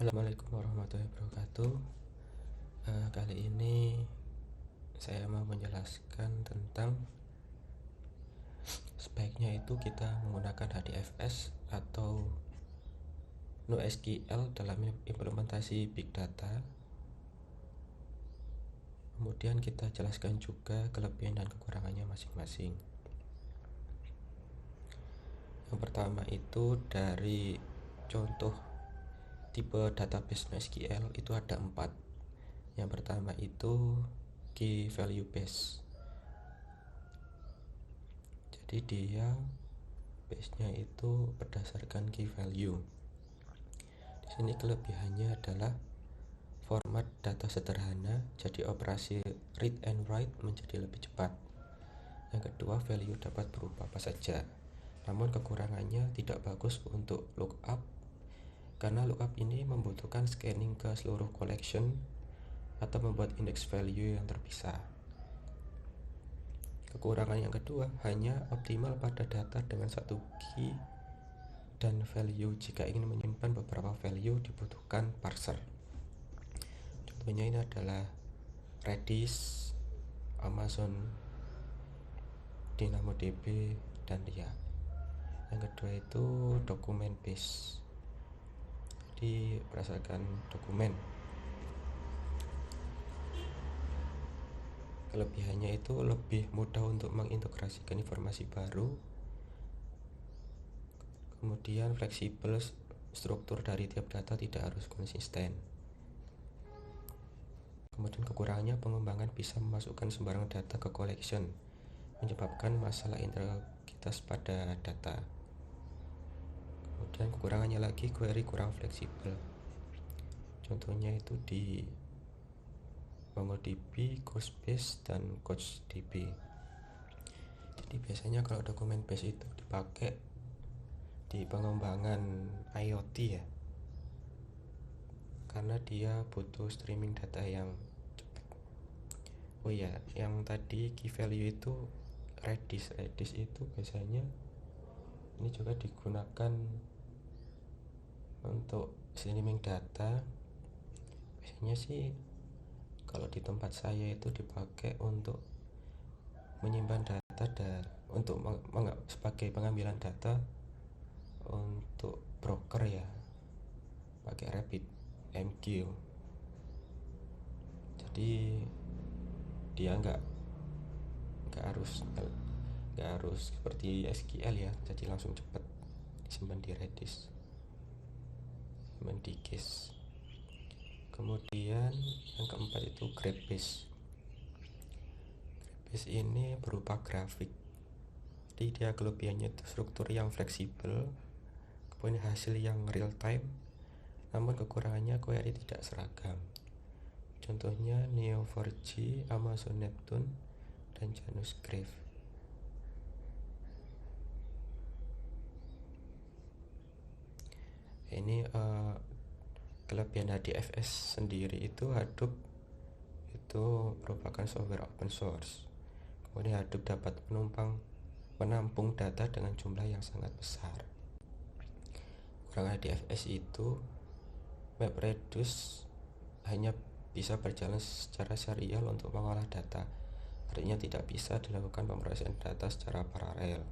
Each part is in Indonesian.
Assalamualaikum warahmatullahi wabarakatuh. Kali ini saya mau menjelaskan tentang sebaiknya itu kita menggunakan HDFS atau NoSQL dalam implementasi Big Data. Kemudian kita jelaskan juga kelebihan dan kekurangannya masing-masing. Yang pertama itu dari contoh tipe database NoSQL itu ada 4. Yang pertama itu key value base. Jadi dia base-nya itu berdasarkan key value. Di sini kelebihannya adalah format data sederhana, jadi operasi read and write menjadi lebih cepat. Yang kedua, value dapat berubah apa saja. Namun kekurangannya tidak bagus untuk lookup, karena lookup ini membutuhkan scanning ke seluruh collection atau membuat index value yang terpisah. Kekurangan yang kedua, hanya optimal pada data dengan satu key dan value. Jika ingin menyimpan beberapa value dibutuhkan parser. Contohnya ini adalah Redis, Amazon, DynamoDB, dan RIA. Yang kedua itu dokumen base, jadi berdasarkan dokumen. Kelebihannya itu lebih mudah untuk mengintegrasikan informasi baru, kemudian fleksibel, struktur dari tiap data tidak harus konsisten. Kemudian kekurangannya, pengembangan bisa memasukkan sembarang data ke collection, menyebabkan masalah integritas pada data. Kemudian kekurangannya lagi, query kurang fleksibel. Contohnya itu di MongoDB, Couchbase, dan CouchDB. Jadi biasanya kalau dokumen base itu dipakai di pengembangan IoT ya, karena dia butuh streaming data yang cepat. Oh ya, yang tadi key value itu Redis itu biasanya ini juga digunakan untuk streaming data. Biasanya sih kalau di tempat saya itu dipakai untuk menyimpan data dan untuk sebagai pengambilan data untuk broker ya, pakai RabbitMQ. Jadi dia nggak harus seperti SQL ya, jadi langsung cepat disimpan di Redis, simpan di Cache. Kemudian yang keempat itu GraphBase. GraphBase ini berupa grafik, jadi dia kelebihannya itu struktur yang fleksibel, kemudian hasil yang real time, namun kekurangannya query tidak seragam. Contohnya Neo4j, Amazon Neptune, dan Janus Graph. Ini kelebihan HDFS sendiri itu Hadoop itu merupakan software open source. Kemudian Hadoop dapat menampung data dengan jumlah yang sangat besar. Kurang HDFS itu MapReduce hanya bisa berjalan secara serial untuk mengolah data, artinya tidak bisa dilakukan pemrosesan data secara paralel.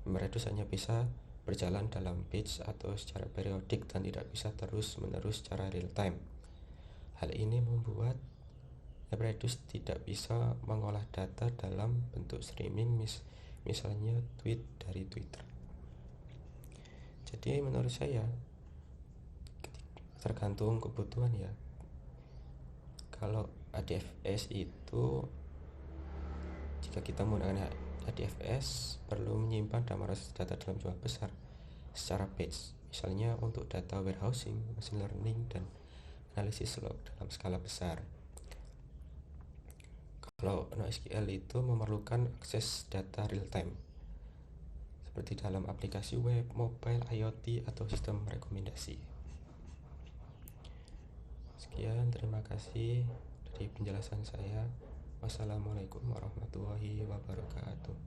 MapReduce hanya bisa berjalan dalam batch atau secara periodik dan tidak bisa terus-menerus secara real time. Hal ini membuat MapReduce tidak bisa mengolah data dalam bentuk streaming, misalnya tweet dari Twitter. Jadi menurut saya tergantung kebutuhan ya. Kalau HDFS itu, jika kita menggunakan HDFS perlu menyimpan dan meroses data dalam jumlah besar secara batch, misalnya untuk data warehousing, machine learning, dan analisis log dalam skala besar. Kalau NoSQL itu memerlukan akses data real time, seperti dalam aplikasi web, mobile, IoT, atau sistem rekomendasi. Sekian, terima kasih dari penjelasan saya. Wassalamualaikum warahmatullahi wabarakatuh.